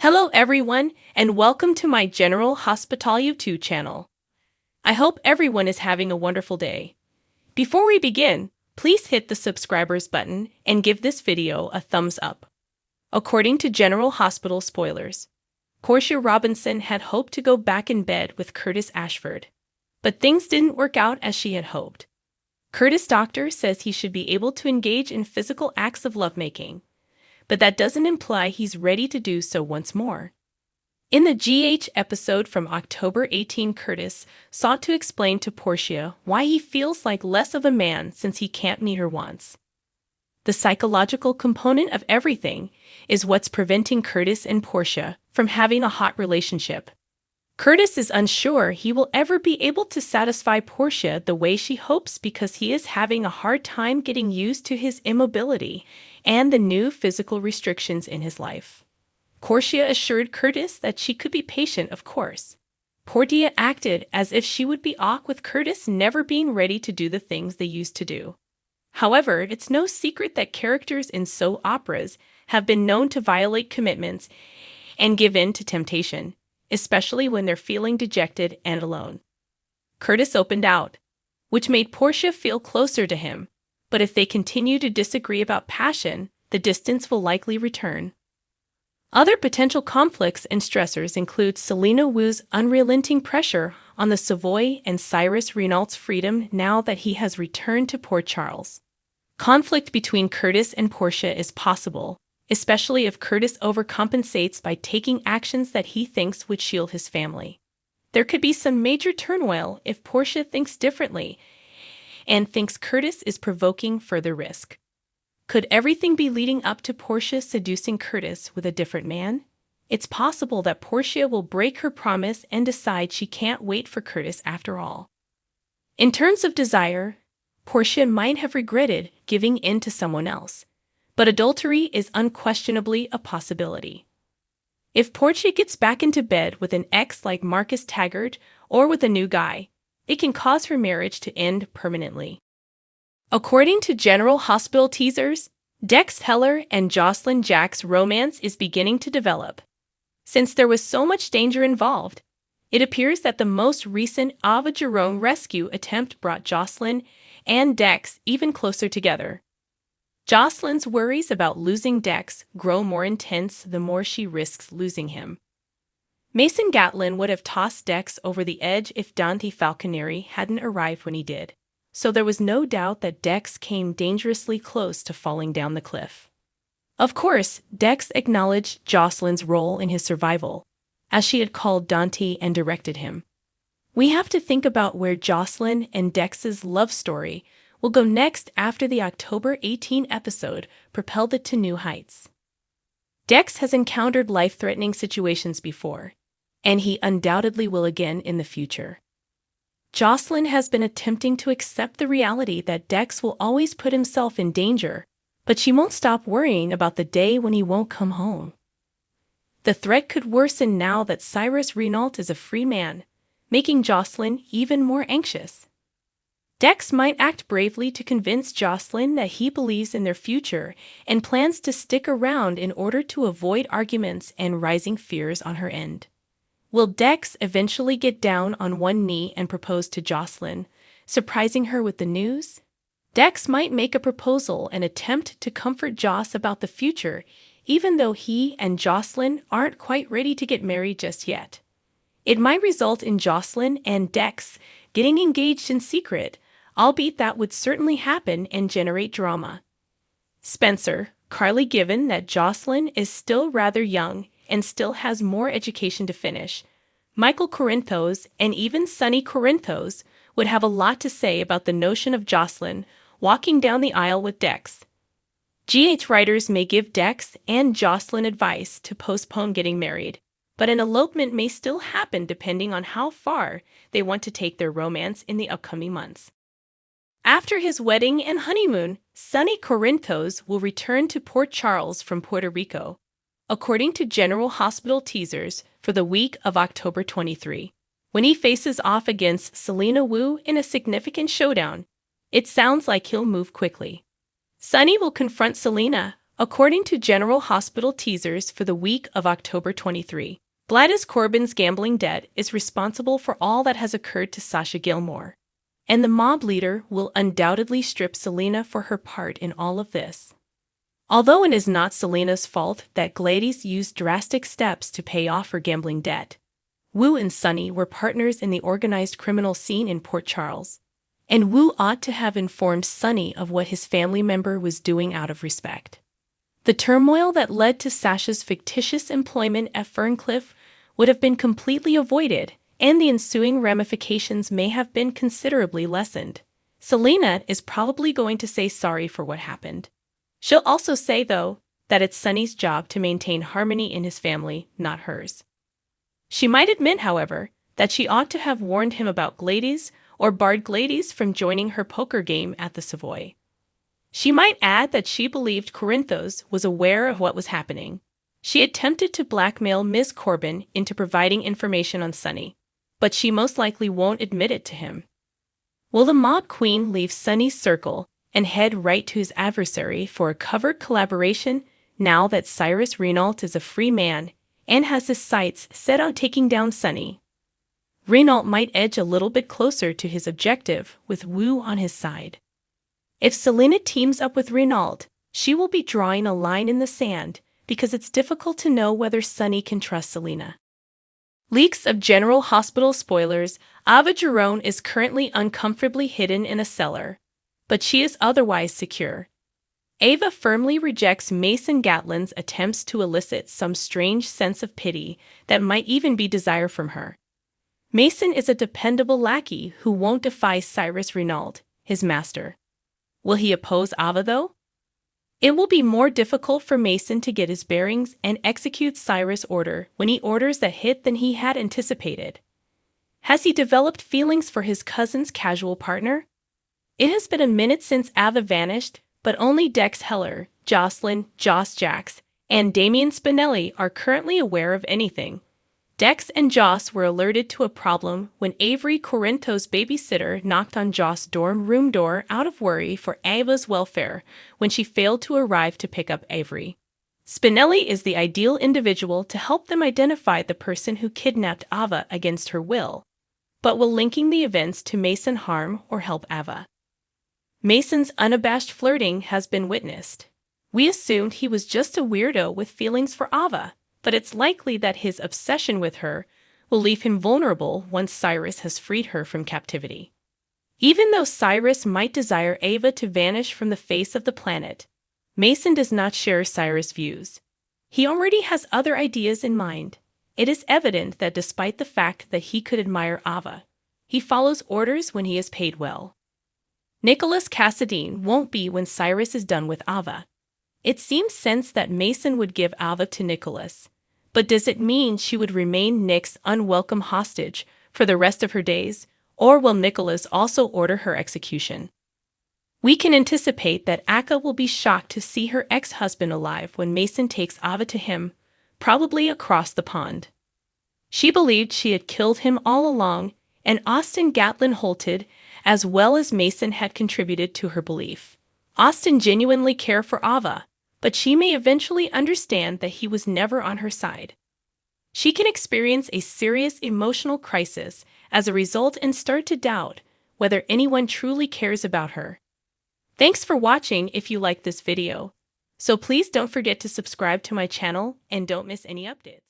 Hello everyone, and welcome to my General Hospital YouTube channel. I hope everyone is having a wonderful day. Before we begin, please hit the subscribers button and give this video a thumbs up. According to General Hospital spoilers, Portia Robinson had hoped to go back in bed with Curtis Ashford, but things didn't work out as she had hoped. Curtis' doctor says he should be able to engage in physical acts of lovemaking, but that doesn't imply he's ready to do so once more. In the GH episode from October 18, Curtis sought to explain to Portia why he feels like less of a man since he can't meet her wants. The psychological component of everything is what's preventing Curtis and Portia from having a hot relationship. Curtis is unsure he will ever be able to satisfy Portia the way she hopes because he is having a hard time getting used to his immobility and the new physical restrictions in his life. Portia assured Curtis that she could be patient, of course. Portia acted as if she would be awkward with Curtis never being ready to do the things they used to do. However, it's no secret that characters in soap operas have been known to violate commitments and give in to temptation, especially when they're feeling dejected and alone. Curtis opened out, which made Portia feel closer to him, but if they continue to disagree about passion, the distance will likely return. Other potential conflicts and stressors include Selena Wu's unrelenting pressure on the Savoy and Cyrus Renault's freedom now that he has returned to Port Charles. Conflict between Curtis and Portia is possible, especially if Curtis overcompensates by taking actions that he thinks would shield his family. There could be some major turmoil if Portia thinks differently and thinks Curtis is provoking further risk. Could everything be leading up to Portia seducing Curtis with a different man? It's possible that Portia will break her promise and decide she can't wait for Curtis after all. In terms of desire, Portia might have regretted giving in to someone else, but adultery is unquestionably a possibility. If Portia gets back into bed with an ex like Marcus Taggart or with a new guy, it can cause her marriage to end permanently. According to General Hospital teasers, Dex Heller and Jocelyn Jack's romance is beginning to develop. Since there was so much danger involved, it appears that the most recent Ava Jerome rescue attempt brought Jocelyn and Dex even closer together. Jocelyn's worries about losing Dex grow more intense the more she risks losing him. Mason Gatlin would have tossed Dex over the edge if Dante Falconeri hadn't arrived when he did, so there was no doubt that Dex came dangerously close to falling down the cliff. Of course, Dex acknowledged Jocelyn's role in his survival, as she had called Dante and directed him. We have to think about where Jocelyn and Dex's love story will go next after the October 18 episode propelled it to new heights. Dex has encountered life-threatening situations before, and he undoubtedly will again in the future. Jocelyn has been attempting to accept the reality that Dex will always put himself in danger, but she won't stop worrying about the day when he won't come home. The threat could worsen now that Cyrus Renault is a free man, making Jocelyn even more anxious. Dex might act bravely to convince Jocelyn that he believes in their future and plans to stick around in order to avoid arguments and rising fears on her end. Will Dex eventually get down on one knee and propose to Jocelyn, surprising her with the news? Dex might make a proposal and attempt to comfort Joss about the future, even though he and Jocelyn aren't quite ready to get married just yet. It might result in Jocelyn and Dex getting engaged in secret, albeit that would certainly happen and generate drama. Spencer, Carly, given that Jocelyn is still rather young and still has more education to finish, Michael Corinthos and even Sonny Corinthos would have a lot to say about the notion of Jocelyn walking down the aisle with Dex. GH writers may give Dex and Jocelyn advice to postpone getting married, but an elopement may still happen depending on how far they want to take their romance in the upcoming months. After his wedding and honeymoon, Sonny Corinthos will return to Port Charles from Puerto Rico, according to General Hospital teasers for the week of October 23. When he faces off against Selena Wu in a significant showdown, it sounds like he'll move quickly. Sonny will confront Selena, According to General Hospital teasers for the week of October 23, Gladys Corbin's gambling debt is responsible for all that has occurred to Sasha Gilmore, and the mob leader will undoubtedly strip Selena for her part in all of this. Although it is not Selena's fault that Gladys used drastic steps to pay off her gambling debt, Wu and Sunny were partners in the organized criminal scene in Port Charles, and Wu ought to have informed Sunny of what his family member was doing out of respect. The turmoil that led to Sasha's fictitious employment at Ferncliff would have been completely avoided, and the ensuing ramifications may have been considerably lessened. Selena is probably going to say sorry for what happened. She'll also say, though, that it's Sunny's job to maintain harmony in his family, not hers. She might admit, however, that she ought to have warned him about Gladys or barred Gladys from joining her poker game at the Savoy. She might add that she believed Corinthos was aware of what was happening. She attempted to blackmail Ms. Corbin into providing information on Sunny, but she most likely won't admit it to him. Will the mob queen leave Sunny's circle and head right to his adversary for a covert collaboration now that Cyrus Renault is a free man and has his sights set on taking down Sunny? Renault might edge a little bit closer to his objective with Wu on his side. If Selena teams up with Renault, she will be drawing a line in the sand because it's difficult to know whether Sunny can trust Selena. Leaks of General Hospital spoilers: Ava Jerome is currently uncomfortably hidden in a cellar, but she is otherwise secure. Ava firmly rejects Mason Gatlin's attempts to elicit some strange sense of pity that might even be desire from her. Mason is a dependable lackey who won't defy Cyrus Renault, his master. Will he oppose Ava, though? It will be more difficult for Mason to get his bearings and execute Cyrus' order when he orders a hit than he had anticipated. Has he developed feelings for his cousin's casual partner? It has been a minute since Ava vanished, but only Dex Heller, Jocelyn, Joss Jacks, and Damien Spinelli are currently aware of anything. Dex and Joss were alerted to a problem when Avery Corinthos' babysitter knocked on Joss' dorm room door out of worry for Ava's welfare when she failed to arrive to pick up Avery. Spinelli is the ideal individual to help them identify the person who kidnapped Ava against her will, but will linking the events to Mason harm or help Ava? Mason's unabashed flirting has been witnessed. We assumed he was just a weirdo with feelings for Ava, but it's likely that his obsession with her will leave him vulnerable once Cyrus has freed her from captivity. Even though Cyrus might desire Ava to vanish from the face of the planet, Mason does not share Cyrus' views. He already has other ideas in mind. It is evident that despite the fact that he could admire Ava, he follows orders when he is paid well. Nicholas Cassadine won't be when Cyrus is done with Ava. It seems sense that Mason would give Ava to Nicholas, but does it mean she would remain Nick's unwelcome hostage for the rest of her days, or will Nicholas also order her execution? We can anticipate that Akka will be shocked to see her ex-husband alive when Mason takes Ava to him, probably across the pond. She believed she had killed him all along, and Austin Gatlin halted, as well as Mason had contributed to her belief. Austin genuinely cared for Ava, but she may eventually understand that he was never on her side. She can experience a serious emotional crisis as a result and start to doubt whether anyone truly cares about her. Thanks for watching if you liked this video. So please don't forget to subscribe to my channel and don't miss any updates.